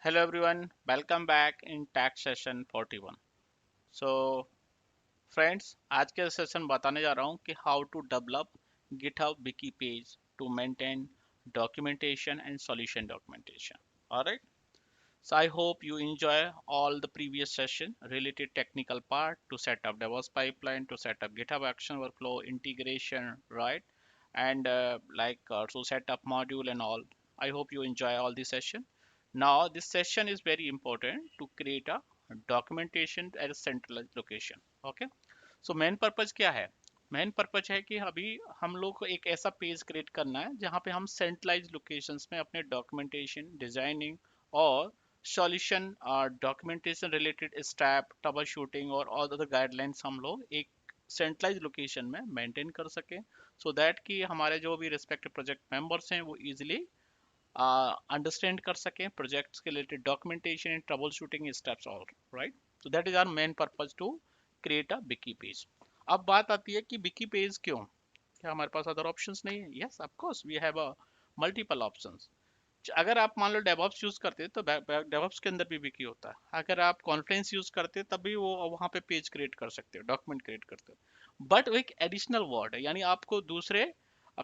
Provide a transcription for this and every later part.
Hello everyone, welcome back in tax session 41. So friends, आज के session बताने जा रहा हूँ कि how to develop GitHub wiki page to maintain documentation and solution documentation. Alright, so I hope you enjoy all the previous session related technical part to set up DevOps pipeline, to set up GitHub action workflow, integration, right? And to set up module and all. I hope you enjoy all the session. Now this session is very important to create a documentation at a centralized location. Okay. So main purpose क्या है? Main purpose है कि अभी हम लोग को एक ऐसा पेज क्रिएट करना है जहाँ पे हम सेंट्रलाइज लोकेशंस में अपने डॉक्यूमेंटेशन डिजाइनिंग और solution documentation related step trouble shooting और ऑल अदर गाइडलाइंस हम लोग एक सेंट्रलाइज लोकेशन में मेंटेन कर सकें सो दैट कि हमारे जो भी रिस्पेक्टिव प्रोजेक्ट मेंबर्स हैं वो इजीली अंडरस्टैंड कर सकें प्रोजेक्ट्स के related documentation and troubleshooting steps all right so that is our main purpose to create a wiki page. अब बात आती है कि विकी पेज क्यों, क्या हमारे पास अदर ऑप्शंस नहीं है? Yes of course we have a multiple options. अगर आप मान लो डेवऑप्स यूज करते हैं तो डेवऑप्स के अंदर भी विकी होता है। अगर आप कॉन्फ्रेंस यूज करते हैं तभी वो वहां पे पेज क्रिएट कर सकते हो, डॉक्यूमेंट क्रिएट करते हो। बट वो एक एडिशनल वर्ड है, यानी आपको दूसरे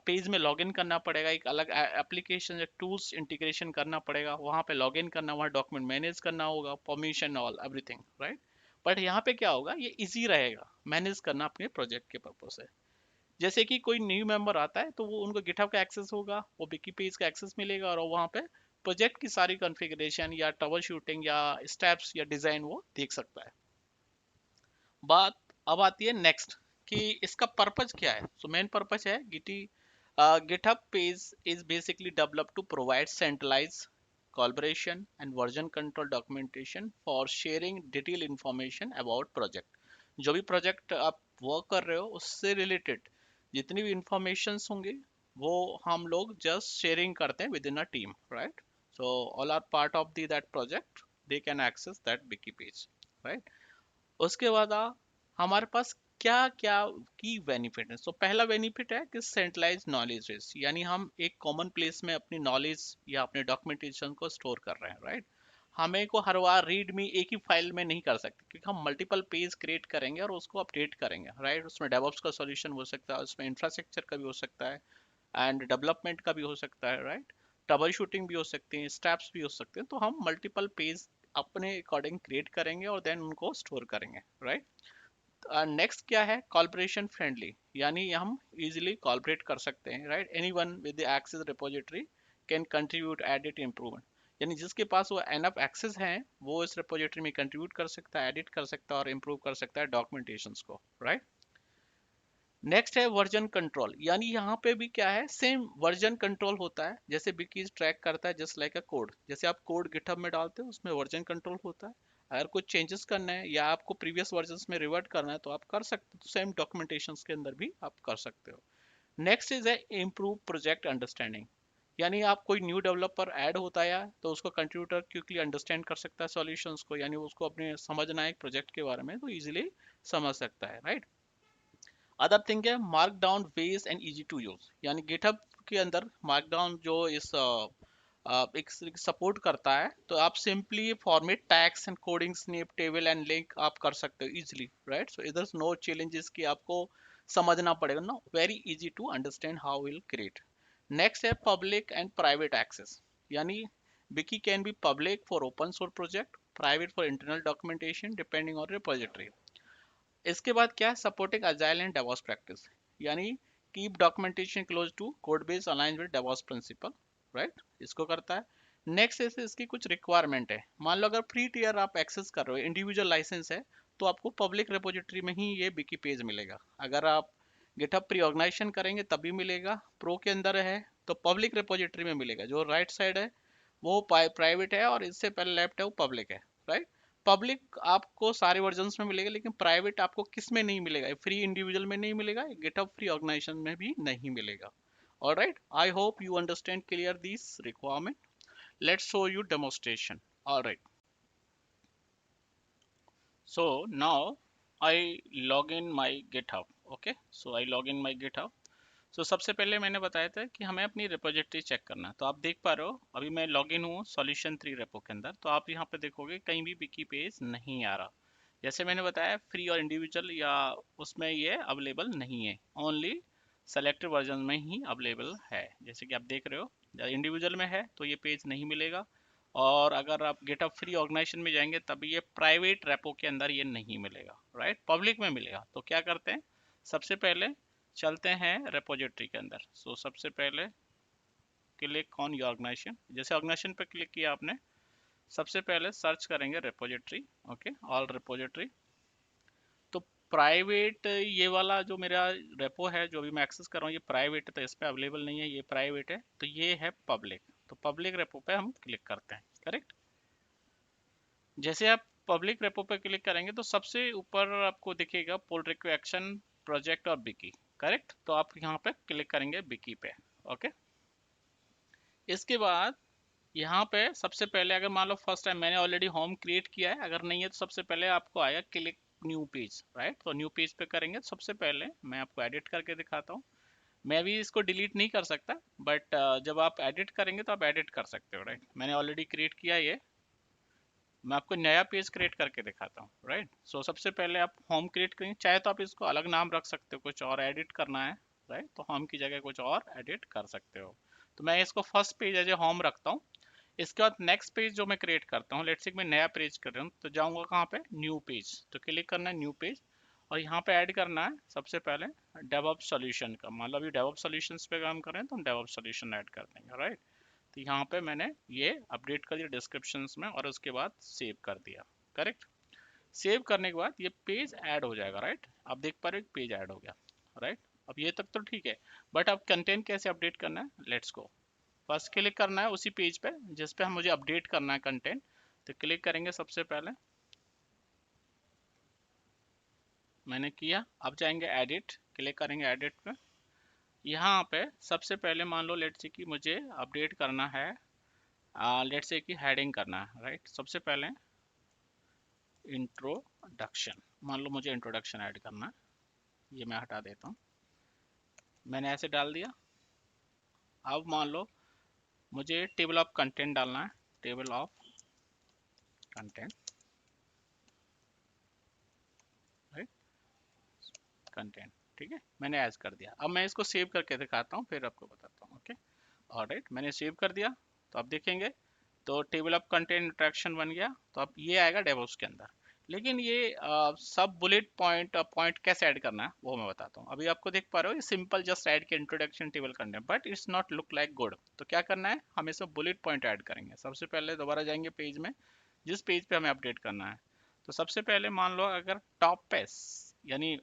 पेज में लॉगिन करना पड़ेगा, एक अलग एप्लीकेशन या टूल्स इंटीग्रेशन करना पड़ेगा, वहां पे लॉगिन करना, वहां डॉक्यूमेंट मैनेज करना होगा, permission all everything right. But यहाँ पे क्या होगा, ये इजी रहेगा मैनेज करना अपने प्रोजेक्ट के पर्पज से। जैसे कि कोई न्यू मेंबर आता है तो वो उनको गिटहब का एक्सेस होगा, वो विकी पेज का एक्सेस मिलेगा और वहाँ पे प्रोजेक्ट की सारी कॉन्फ़िगरेशन या ट्रबल शूटिंग या स्टेप्स या डिजाइन वो देख सकता है। बात अब आती है नेक्स्ट कि इसका पर्पज क्या है। सो मेन पर्पज है GitHub page is basically develop to provide centralize collaboration and version control documentation for sharing detailed information about project। जो भी प्रोजेक्ट आप वर्क कर रहे हो उससे रिलेटेड जितनी भी इंफॉर्मेशन होंगे वो हम लोग जस्ट शेयरिंग करते हैं within a team right. So all are part of the that project, they can access that wiki page right. उसके बाद हमारे पास क्या क्या की बेनिफिट है। सो पहला बेनिफिट है कि सेंट्रलाइज नॉलेज बेस, यानी हम एक कॉमन प्लेस में अपनी नॉलेज या अपने डॉक्यूमेंटेशन को स्टोर कर रहे हैं राइट। हमें को हर बार रीड में एक ही फाइल में नहीं कर सकते क्योंकि हम मल्टीपल पेज क्रिएट करेंगे और उसको अपडेट करेंगे राइट। उसमें डेवऑप्स का सॉल्यूशन हो सकता है, उसमें इंफ्रास्ट्रक्चर का भी हो सकता है एंड डेवलपमेंट का भी हो सकता है राइट। ट्रबल शूटिंग भी हो सकती है, स्टेप्स भी हो सकते हैं, तो हम मल्टीपल पेज अपने अकॉर्डिंग क्रिएट करेंगे और देन उनको स्टोर करेंगे राइट। नेक्स्ट क्या है, कॉलबरेशन फ्रेंडली, यानी हम इजीली कॉलबरेट कर सकते हैं right. Anyone with the access repository can contribute edit improvement, यानी जिसके पास वो एनफ एक्सेस है वो इस रिपोजिटरी में कंट्रीब्यूट कर सकता है, एडिट कर सकता है और इम्प्रूव कर सकता है डॉक्यूमेंटेशंस को राइट। नेक्स्ट है वर्जन कंट्रोल, यानी यहाँ पे भी क्या है, सेम वर्जन कंट्रोल होता है जैसे विकीज ट्रैक करता है जस्ट लाइक अ कोड। जैसे आप कोड गिटहब में डालते हो उसमें वर्जन कंट्रोल होता है। अगर कुछ चेंजेस करना है या आपको प्रीवियस वर्जन में रिवर्ट करना है तो आप कर सकते हो, सेम डॉक्यूमेंटेशन के अंदर भी आप कर सकते हो। नेक्स्ट इज है इम्प्रूव प्रोजेक्ट अंडरस्टैंडिंग, यानी आप कोई न्यू डेवलपर ऐड होता है तो उसको कंट्रीब्यूटर क्विकली अंडरस्टैंड कर सकता है सॉल्यूशंस को, यानी उसको अपने समझना है एक प्रोजेक्ट के बारे में तो इजीली समझ सकता है राइट। अदर थिंग है markdown base and easy to use, यानी गिटहब के अंदर मार्क डाउन जो इस एक सपोर्ट करता है, तो आप simply format tags and coding snip table and link आप कर सकते हो इजीली राइट। सो इधर नो चैलेंजेस कि आपको समझना पड़ेगा, no very easy to understand how will create. Next है पब्लिक एंड प्राइवेट एक्सेस, यानी wiki can be public for open source project, private for internal documentation depending on repository. इसके बाद क्या है, supporting agile and DevOps practice, यानी keep documentation close to code base align with DevOps principle right, इसको करता है। Next है इसकी कुछ रिक्वायरमेंट है, मान लो अगर फ्री टीयर आप एक्सेस कर रहे हो, इंडिविजुअल लाइसेंस है, तो आपको पब्लिक रिपोजिटरी में ही ये विकी पेज मिलेगा। अगर आप गिटहब प्री ऑर्गेनाइजेशन करेंगे तभी मिलेगा, प्रो के अंदर है तो पब्लिक रिपोजिटरी में मिलेगा। जो राइट साइड है वो प्राइवेट है और इससे पहले लेफ्ट है वो पब्लिक है राइट। पब्लिक आपको सारे वर्जन्स में मिलेगा लेकिन प्राइवेट आपको किस में नहीं मिलेगा, फ्री इंडिविजुअल में नहीं मिलेगा, गिटहब फ्री ऑर्गेनाइजेशन में भी नहीं मिलेगा। Alright, I hope you understand clear this requirement. Let's show you demonstration. Alright, so now I log in my GitHub. Okay, so I log in my GitHub. सबसे पहले मैंने बताया था कि हमें अपनी रिपोजिटरी चेक करना है। तो आप देख पा रहे हो अभी मैं लॉगिन हूँ सॉल्यूशन 3 रेपो के अंदर। तो आप यहाँ पे देखोगे कहीं भी विकी पेज नहीं आ रहा। जैसे मैंने बताया फ्री और इंडिविजुअल या उसमें ये अवेलेबल नहीं है, ओनली सेलेक्टेड वर्जन में ही अवेलेबल है। जैसे कि आप देख रहे हो इंडिविजुअल में है तो ये पेज नहीं मिलेगा, और अगर आप गेटअप फ्री ऑर्गेनाइजेशन में जाएंगे तब ये प्राइवेट रेपो के अंदर ये नहीं मिलेगा, राइट, पब्लिक में मिलेगा। तो क्या करते हैं, सबसे पहले चलते हैं रेपोजिटरी के अंदर। सबसे पहले क्लिक ऑन योर ऑर्गेनाइजेशन। जैसे ऑर्गेनाइजेशन पे क्लिक किया आपने, सबसे पहले सर्च करेंगे रेपोजिटरी। Okay, all repository. तो प्राइवेट ये वाला जो मेरा रेपो है जो भी मैं एक्सेस कर रहा हूँ ये प्राइवेट है, तो इस पे अवेलेबल नहीं है, ये प्राइवेट है। तो ये है पब्लिक। तो पब्लिक रेपो पे हम क्लिक करते हैं। करेक्ट। जैसे आप पब्लिक रेपो पे क्लिक करेंगे तो सबसे ऊपर आपको दिखेगा पुल रिक्वेस्ट एक्शन प्रोजेक्ट और बिकी। करेक्ट। तो आप यहाँ पे क्लिक करेंगे बिकी पे। ओके। इसके बाद यहाँ पे सबसे पहले अगर मान लो फर्स्ट टाइम मैंने ऑलरेडी होम क्रिएट किया है, अगर नहीं है तो सबसे पहले आपको आएगा क्लिक न्यू पेज, राइट। तो न्यू पेज पे करेंगे। सबसे पहले मैं आपको एडिट करके दिखाता हूँ। मैं भी इसको डिलीट नहीं कर सकता, बट जब आप एडिट करेंगे तो आप एडिट कर सकते हो, राइट। मैंने ऑलरेडी क्रिएट किया ये, मैं आपको नया पेज क्रिएट करके दिखाता हूँ, राइट। सबसे पहले आप होम क्रिएट करेंगे, चाहे तो आप इसको अलग नाम रख सकते हो, कुछ और एडिट करना है, राइट, तो होम की जगह कुछ और एडिट कर सकते हो। तो मैं इसको first page as a home रखता हूँ। इसके बाद नेक्स्ट पेज जो मैं क्रिएट करता हूँ, लेट्स से मैं नया पेज कर रहा हूँ, तो जाऊँगा कहाँ पे, न्यू पेज। तो क्लिक करना है न्यू पेज, और यहाँ पे ऐड करना है सबसे पहले डेवऑप्स सॉल्यूशन का। मान लो अभी डेवऑप्स सॉल्यूशंस पे काम कर रहे हैं तो हम डेवऑप्स सॉल्यूशन ऐड कर देंगे, राइट। तो यहाँ पे मैंने ये अपडेट कर दिया डिस्क्रिप्शंस में, और उसके बाद सेव कर दिया। करेक्ट। सेव करने के बाद ये पेज ऐड हो जाएगा, राइट। आप देख पा रहे हो पेज ऐड हो गया, राइट। अब ये तक तो ठीक है, बट अब कंटेंट कैसे अपडेट करना है, लेट्स गो। फर्स्ट क्लिक करना है उसी पेज पे जिस पे हम मुझे अपडेट करना है कंटेंट। तो क्लिक करेंगे सबसे पहले, मैंने किया। अब जाएंगे एडिट, क्लिक करेंगे एडिट पे। यहाँ पे सबसे पहले मान लो लेट्स से कि मुझे अपडेट करना है, लेट्स से कि हेडिंग करना है, राइट। सबसे पहले इंट्रोडक्शन, मान लो मुझे इंट्रोडक्शन ऐड करना है, ये मैं हटा देता हूँ। मैंने ऐसे डाल दिया। अब मान लो मुझे टेबल ऑफ कंटेंट डालना है, table of content, right, content. ठीक है, मैंने ऐड कर दिया। अब मैं इसको सेव करके दिखाता हूँ, फिर आपको बताता हूँ। ओके, ऑलराइट, मैंने सेव कर दिया। तो आप देखेंगे तो टेबल ऑफ कंटेंट इंट्रैक्शन बन गया। तो अब ये आएगा डेवऑप्स के अंदर। लेकिन ये सब बुलेट पॉइंट पॉइंट कैसे ऐड करना है वो मैं बताता हूँ। अभी आपको देख पा रहे हो ये सिंपल जस्ट ऐड के introduction table content, but it's not look like good. तो क्या करना है, हम इसमें बुलेट पॉइंट ऐड करेंगे। सबसे पहले दोबारा जाएंगे पेज में, जिस पेज पे हमें अपडेट करना है। तो सबसे पहले मान लो अगर टॉप पे यानी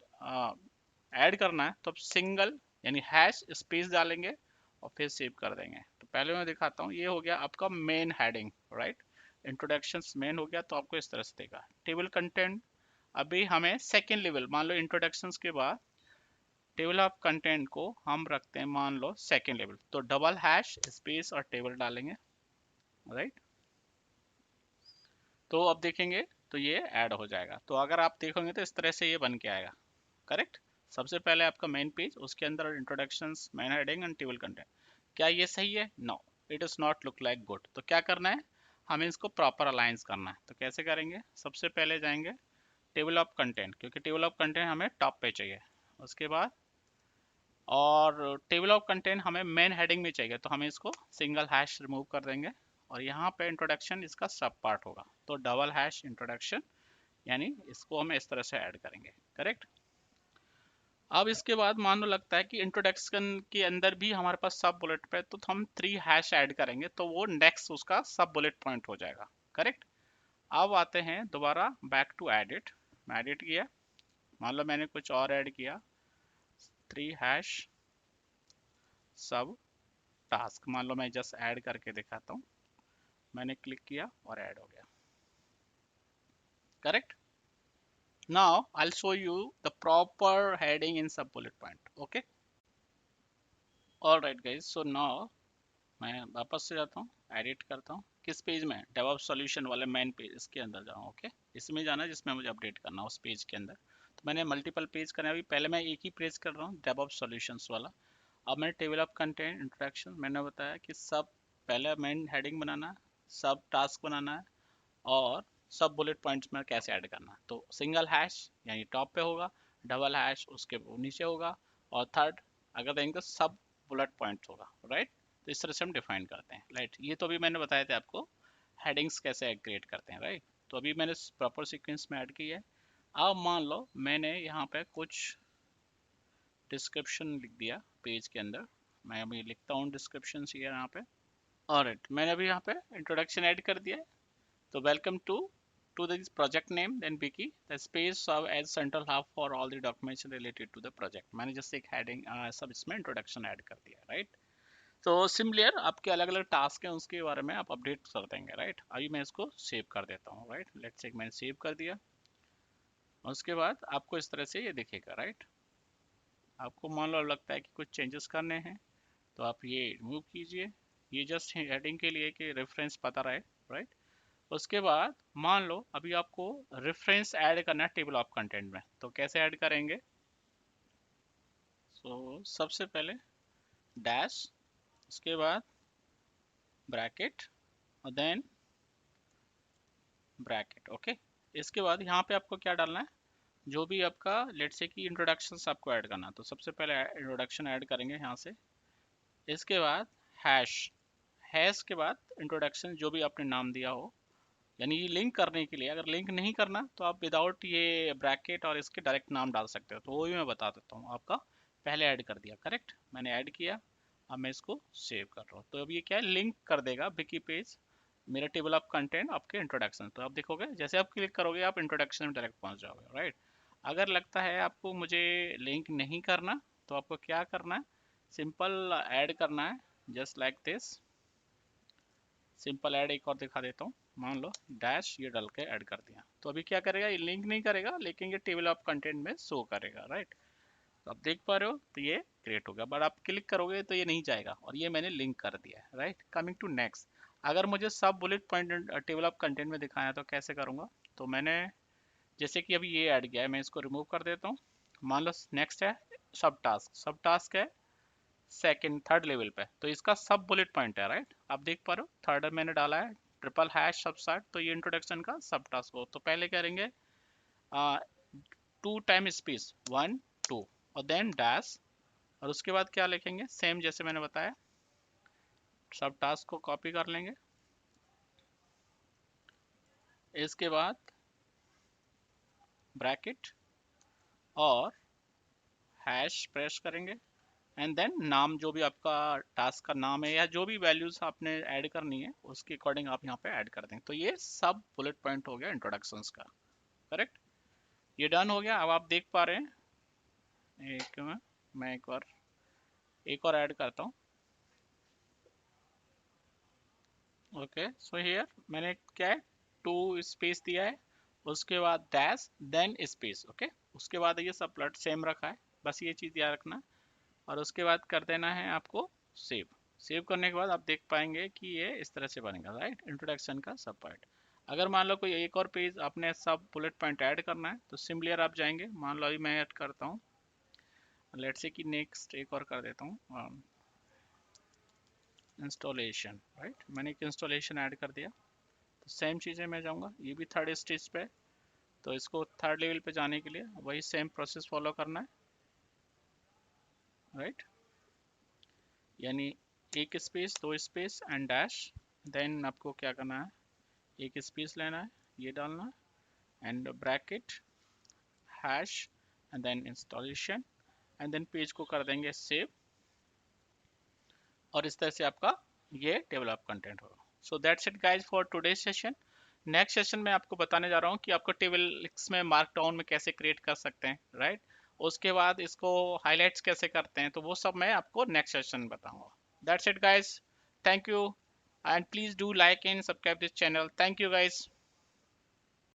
ऐड करना है तो अब सिंगल यानी हैश स्पेस डालेंगे और फिर सेव कर देंगे। तो पहले मैं दिखाता हूँ, ये हो गया आपका main heading, right. Introductions main हो गया, तो आपको इस तरह से देगा टेबल कंटेंट। अभी हमें सेकेंड लेवल, मान लो इंट्रोडक्शंस के बाद टेबल ऑफ कंटेंट को हम रखते हैं मान लो सेकेंड लेवल, तो डबल हैश स्पेस और टेबल डालेंगे, राइट। तो अब देखेंगे तो ये ऐड हो जाएगा। तो अगर आप देखोगे तो इस तरह से ये बन के आएगा। करेक्ट। सबसे पहले आपका मेन पेज, उसके अंदर introductions, main heading and table content. क्या ये सही है? No, it is not look like good. तो क्या करना है, हमें इसको प्रॉपर अलाइंस करना है। तो कैसे करेंगे, सबसे पहले जाएंगे टेबल ऑफ कंटेंट, क्योंकि टेबल ऑफ कंटेंट हमें टॉप पे चाहिए। उसके बाद और टेबल ऑफ कंटेंट हमें मेन हेडिंग में चाहिए, तो हमें इसको सिंगल हैश रिमूव कर देंगे, और यहाँ पे इंट्रोडक्शन इसका सब पार्ट होगा, तो डबल हैश इंट्रोडक्शन, यानी इसको हम इस तरह से ऐड करेंगे। करेक्ट। अब इसके बाद मान लो लगता है कि इंट्रोडक्शन के अंदर भी हमारे पास सब बुलेट पे, तो हम 3 हैश ऐड करेंगे, तो वो नेक्स्ट उसका सब बुलेट पॉइंट हो जाएगा। करेक्ट। अब आते हैं दोबारा बैक टू एडिट। मैं एडिट किया, मान लो मैंने कुछ और ऐड किया, 3 हैश सब टास्क, मान लो मैं जस्ट ऐड करके दिखाता हूँ। मैंने क्लिक किया और ऐड हो गया। Correct. Now I will show you the proper heading in sub bullet point. Okay, alright guys, so now मैं वापस से जाता हूँ, एडिट करता हूँ, किस पेज में, डेवऑप्स सॉल्यूशन वाले मेन पेज, इसके अंदर जाऊँ। ओके, इसमें जाना है जिसमें मुझे अपडेट करना है, उस पेज के अंदर। तो मैंने मल्टीपल पेज करना है, अभी पहले मैं एक ही पेज कर रहा हूँ, डेवऑप्स सॉल्यूशंस वाला। अब मैंने टेबल ऑफ कंटेंट इंट्रोडक्शन मैंने बताया कि सब पहले मेन हेडिंग बनाना है, सब टास्क बनाना है और सब बुलेट पॉइंट्स में कैसे ऐड करना है। तो सिंगल हैश यानी टॉप पे होगा, डबल हैश उसके नीचे होगा और थर्ड अगर देंगे तो सब बुलेट पॉइंट्स होगा, राइट। तो इस तरह से हम डिफाइन करते हैं, राइट। ये तो अभी मैंने बताया था आपको हेडिंग्स कैसे क्रिएट करते हैं, राइट। तो अभी मैंने प्रॉपर सीक्वेंस में ऐड किया है। अब मान लो मैंने यहाँ पे कुछ डिस्क्रिप्शन लिख दिया पेज के अंदर। मैं अभी लिखता हूँ डिस्क्रिप्शन यहाँ पे। ऑलराइट, मैंने अभी यहाँ पे इंट्रोडक्शन ऐड कर दिया है। तो welcome to the project name, then Wiki, the space serve as central hub for all the documents related to the project। मैंने जस्ट एक हेडिंग सब इसमें इंट्रोडक्शन ऐड कर दिया, राइट। तो सिमिलर आपके अलग अलग टास्क हैं उसके बारे में आप अपडेट कर देंगे, राइट। अभी मैं इसको सेव कर देता हूँ, राइट। लेट्स से मैंने सेव कर दिया। उसके बाद आपको इस तरह से ये दिखेगा, राइट। आपको मान लो लगता है कि कुछ चेंजेस करने हैं तो आप ये रिमूव कीजिए। ये जस्ट हेडिंग के लिए कि रेफरेंस पता रहे, राइट। उसके बाद मान लो अभी आपको रेफरेंस ऐड करना है टेबल ऑफ कंटेंट में, तो कैसे ऐड करेंगे। सबसे पहले डैश, उसके बाद ब्रैकेट और देन ब्रैकेट, ओके। इसके बाद यहाँ पे आपको क्या डालना है, जो भी आपका लेट्स से कि इंट्रोडक्शन आपको ऐड करना है, तो सबसे पहले इंट्रोडक्शन ऐड करेंगे यहाँ से। इसके बाद हैश, हैश के बाद इंट्रोडक्शन जो भी आपने नाम दिया हो, यानी ये लिंक करने के लिए। अगर लिंक नहीं करना तो आप विदाउट ये ब्रैकेट और इसके डायरेक्ट नाम डाल सकते हो, तो वो भी मैं बता देता हूँ। आपका पहले ऐड कर दिया, करेक्ट, मैंने ऐड किया। अब मैं इसको सेव कर रहा हूँ, तो अब ये क्या है, लिंक कर देगा विकी पेज मेरा टेबल ऑफ कंटेंट आपके इंट्रोडक्शन। तो आप देखोगे जैसे आप क्लिक करोगे आप इंट्रोडक्शन में डायरेक्ट पहुँच जाओगे, राइट। अगर लगता है आपको मुझे लिंक नहीं करना तो आपको क्या करना है, सिंपल ऐड करना है, just like this. Simple add एक और दिखा देता हूँ। मान लो डैश ये डाल के ऐड कर दिया, तो अभी क्या करेगा, ये लिंक नहीं करेगा लेकिन ये टेबल ऑफ कंटेंट में शो करेगा, राइट। तो आप देख पा रहे हो, तो ये क्रिएट होगा, बट आप क्लिक करोगे तो ये नहीं जाएगा और ये मैंने लिंक कर दिया है, राइट। कमिंग टू नेक्स्ट, अगर मुझे सब bullet point table of content में दिखाया है तो कैसे करूँगा। तो मैंने जैसे कि अभी ये ऐड किया है, मैं इसको रिमूव कर देता हूँ। मान लो नेक्स्ट है सब टास्क, सब टास्क है सेकंड थर्ड लेवल पे, तो इसका सब बुलेट पॉइंट है, राइट। आप देख पा रहे हो थर्ड मैंने डाला है ट्रिपल हैश सब साइड, तो ये इंट्रोडक्शन का सब टास्क हो। तो पहले करेंगे 2 टाइम स्पेस 1 2 और देन डैश, और उसके बाद क्या लिखेंगे, सेम जैसे मैंने बताया, सब टास्क को कॉपी कर लेंगे। इसके बाद ब्रैकेट और हैश प्रेस करेंगे एंड देन नाम, जो भी आपका टास्क का नाम है या जो भी वैल्यूज आपने ऐड करनी है उसके अकॉर्डिंग आप यहाँ पे ऐड कर देंगे। तो ये सब बुलेट पॉइंट हो गया इंट्रोडक्शंस का, करेक्ट। ये डन हो गया। अब आप देख पा रहे हैं, एक मैं एक और ऐड करता हूँ। ओके, सो हियर मैंने क्या है, 2 स्पेस दिया है, उसके बाद डैश देन स्पेस, ओके। उसके बाद ये सब प्लट सेम रखा है, बस ये चीज़ याद रखना। और उसके बाद कर देना है आपको सेव। सेव करने के बाद आप देख पाएंगे कि ये इस तरह से बनेगा, राइट, इंट्रोडक्शन का सब पार्ट। अगर मान लो कोई एक और पेज आपने सब बुलेट पॉइंट ऐड करना है तो सिमिलर आप जाएंगे। मान लो अभी मैं ऐड करता हूँ, लेट्स से कि नेक्स्ट एक और कर देता हूँ इंस्टॉलेशन, राइट। मैंने एक इंस्टॉलेशन ऐड कर दिया, तो सेम चीज़ें मैं जाऊँगा, ये भी थर्ड स्टेज पे, तो इसको थर्ड लेवल पे जाने के लिए वही सेम प्रोसेस फॉलो करना है, राइट। यानी एक space 2 space and dash, then आपको क्या करना है, एक स्पेस लेना है, ये डालना है and bracket hash and then installation and then page को कर देंगे सेव, और इस तरह से आपका ये टेबल ऑफ कंटेंट होगा। So that's it guys for today session. Next session में आपको बताने जा रहा हूँ कि आपको टेबल में मार्क डाउन में कैसे क्रिएट कर सकते हैं, राइट। उसके बाद इसको हाईलाइट्स कैसे करते हैं, तो वो सब मैं आपको नेक्स्ट सेशन में बताऊंगा। That's it guys, thank you and please do like and subscribe this channel. Thank you guys.